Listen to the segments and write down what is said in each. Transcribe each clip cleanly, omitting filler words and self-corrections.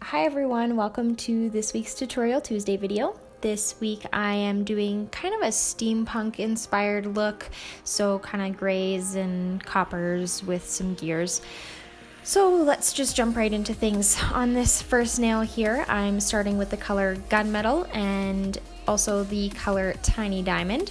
Hi everyone, welcome to this week's Tutorial Tuesday video. This week I am doing kind of a steampunk inspired look, so kind of grays and coppers with some gears. So let's just jump right into things. On this first nail here, I'm starting with the color Gunmetal and also the color Tiny Diamond.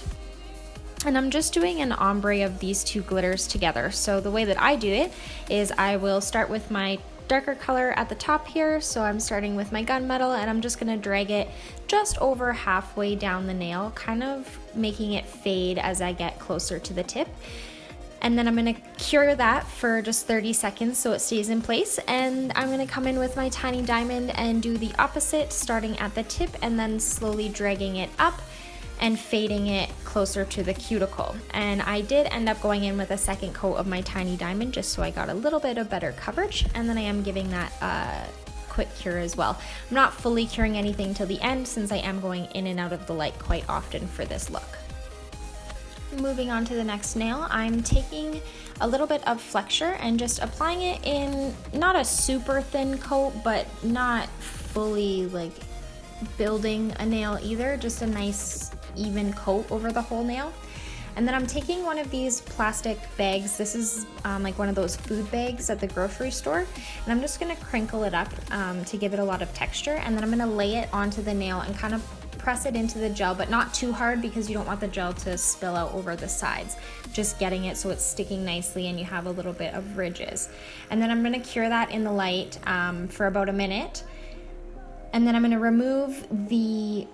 And I'm just doing an ombre of these two glitters together. So the way that I do it is I will start with my darker color at the top here. So I'm starting with my gunmetal and I'm just gonna drag it just over halfway down the nail, kind of making it fade as I get closer to the tip. And then I'm gonna cure that for just 30 seconds so it stays in place. And I'm gonna come in with my tiny diamond and do the opposite, starting at the tip and then slowly dragging it up and fading it closer to the cuticle. And I did end up going in with a second coat of my tiny diamond just so I got a little bit of better coverage, and then I am giving that a quick cure as well. I'm not fully curing anything till the end since I am going in and out of the light quite often for this look. Moving on to the next nail, I'm taking a little bit of flexure and just applying it in not a super thin coat, but not fully like building a nail either, just a nice even coat over the whole nail. And then I'm taking one of these plastic bags. This is like one of those food bags at the grocery store, and I'm just gonna crinkle it up to give it a lot of texture, and then I'm gonna lay it onto the nail and kind of press it into the gel, but not too hard because you don't want the gel to spill out over the sides. Just getting it so it's sticking nicely and you have a little bit of ridges. And then I'm gonna cure that in the light for about a minute. And then I'm gonna remove the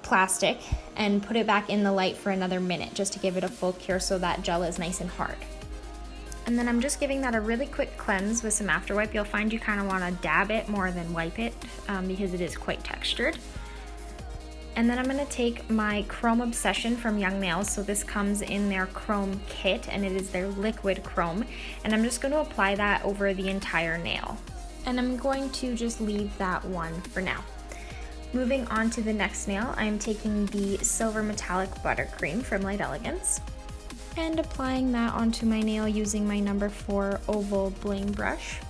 plastic and put it back in the light for another minute just to give it a full cure so that gel is nice and hard. And then I'm just giving that a really quick cleanse with some after wipe. You'll find you kind of want to dab it more than wipe it because it is quite textured. And then I'm going to take my Chrome Obsession from Young Nails. So this comes in their chrome kit and it is their liquid chrome, and I'm just going to apply that over the entire nail. And I'm going to just leave that one for now. Moving on to the next nail, I'm taking the Silver Metallic Buttercream from Light Elegance and applying that onto my nail using my number 4 oval bling brush.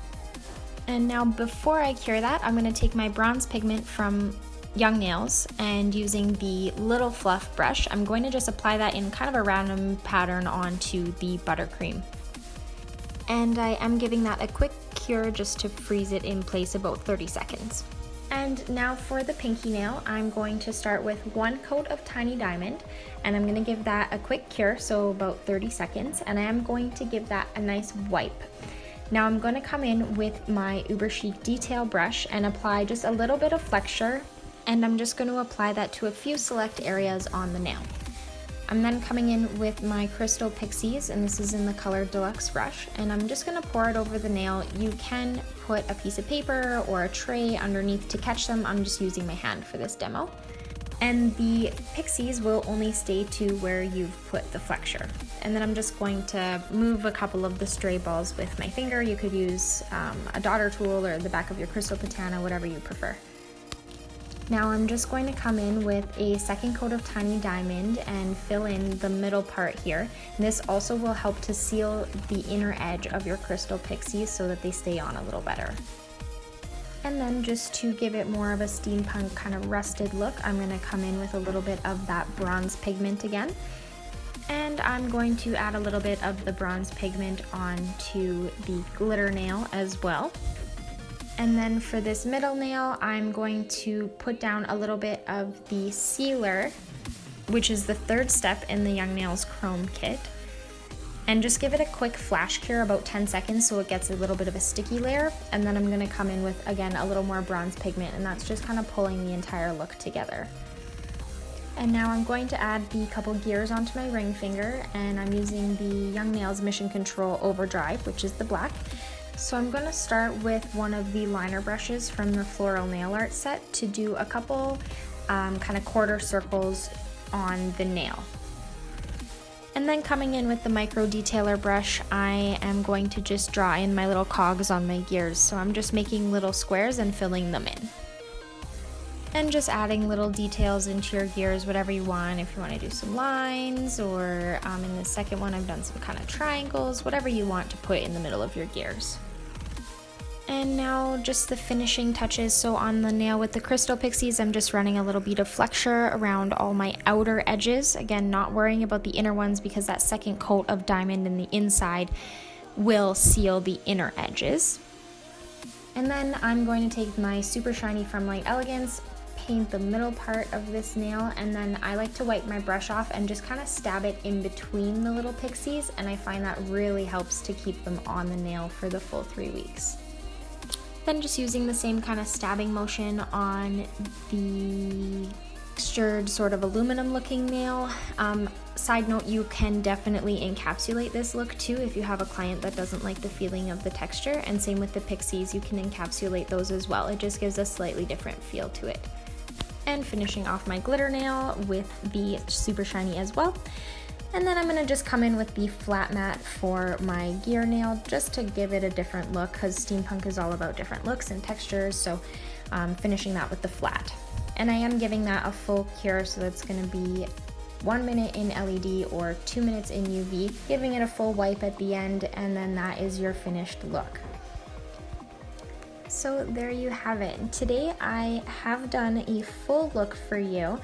And now before I cure that, I'm going to take my bronze pigment from Young Nails and using the Little Fluff brush, I'm going to just apply that in kind of a random pattern onto the buttercream. And I am giving that a quick cure just to freeze it in place about 30 seconds. And now for the pinky nail, I'm going to start with one coat of Tiny Diamond, and I'm going to give that a quick cure, so about 30 seconds, and I am going to give that a nice wipe. Now I'm going to come in with my Uber Chic detail brush and apply just a little bit of flexure, and I'm just going to apply that to a few select areas on the nail. I'm then coming in with my Crystal Pixies, and this is in the color Deluxe Rush, and I'm just going to pour it over the nail. You can put a piece of paper or a tray underneath to catch them. I'm just using my hand for this demo. And the pixies will only stay to where you've put the flexure. And then I'm just going to move a couple of the stray balls with my finger. You could use a daughter tool or the back of your Crystal Patana, whatever you prefer. Now I'm just going to come in with a second coat of Tiny Diamond and fill in the middle part here. And this also will help to seal the inner edge of your Crystal Pixies so that they stay on a little better. And then just to give it more of a steampunk kind of rusted look, I'm going to come in with a little bit of that bronze pigment again. And I'm going to add a little bit of the bronze pigment onto the glitter nail as well. And then for this middle nail, I'm going to put down a little bit of the sealer, which is the third step in the Young Nails Chrome kit, and just give it a quick flash cure, about 10 seconds, so it gets a little bit of a sticky layer. And then I'm going to come in with, again, a little more bronze pigment, and that's just kind of pulling the entire look together. And now I'm going to add the couple gears onto my ring finger, and I'm using the Young Nails Mission Control Overdrive, which is the black. So I'm going to start with one of the liner brushes from the Floral Nail Art set to do a couple kind of quarter circles on the nail. And then coming in with the micro detailer brush, I am going to just draw in my little cogs on my gears. So I'm just making little squares and filling them in. And just adding little details into your gears, whatever you want. If you want to do some lines, or in the second one I've done some kind of triangles, whatever you want to put in the middle of your gears. And now just the finishing touches. So on the nail with the crystal pixies, I'm just running a little bead of flexure around all my outer edges. Again, not worrying about the inner ones because that second coat of diamond in the inside will seal the inner edges. And then I'm going to take my super shiny from Light Elegance, paint the middle part of this nail, and then I like to wipe my brush off and just kind of stab it in between the little pixies, and I find that really helps to keep them on the nail for the full 3 weeks. Then just using the same kind of stabbing motion on the textured sort of aluminum looking nail. Side note, you can definitely encapsulate this look too if you have a client that doesn't like the feeling of the texture, and same with the pixies, you can encapsulate those as well. It just gives a slightly different feel to it. And finishing off my glitter nail with the super shiny as well. And then I'm gonna just come in with the flat mat for my gear nail just to give it a different look, because steampunk is all about different looks and textures, so finishing that with the flat. And I am giving that a full cure, so that's gonna be 1 minute in LED or 2 minutes in UV, giving it a full wipe at the end, and then that is your finished look. So there you have it. Today I have done a full look for you.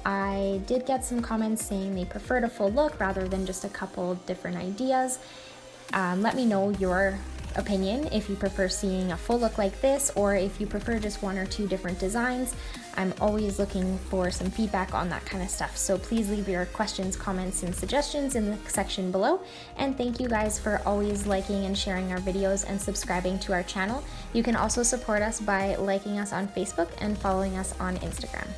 I did get some comments saying they preferred a full look rather than just a couple different ideas. Let me know your opinion if you prefer seeing a full look like this, or if you prefer just 1 or 2 different designs. I'm always looking for some feedback on that kind of stuff, so please leave your questions, comments, and suggestions in the section below. And thank you guys for always liking and sharing our videos and subscribing to our channel. You can also support us by liking us on Facebook and following us on Instagram.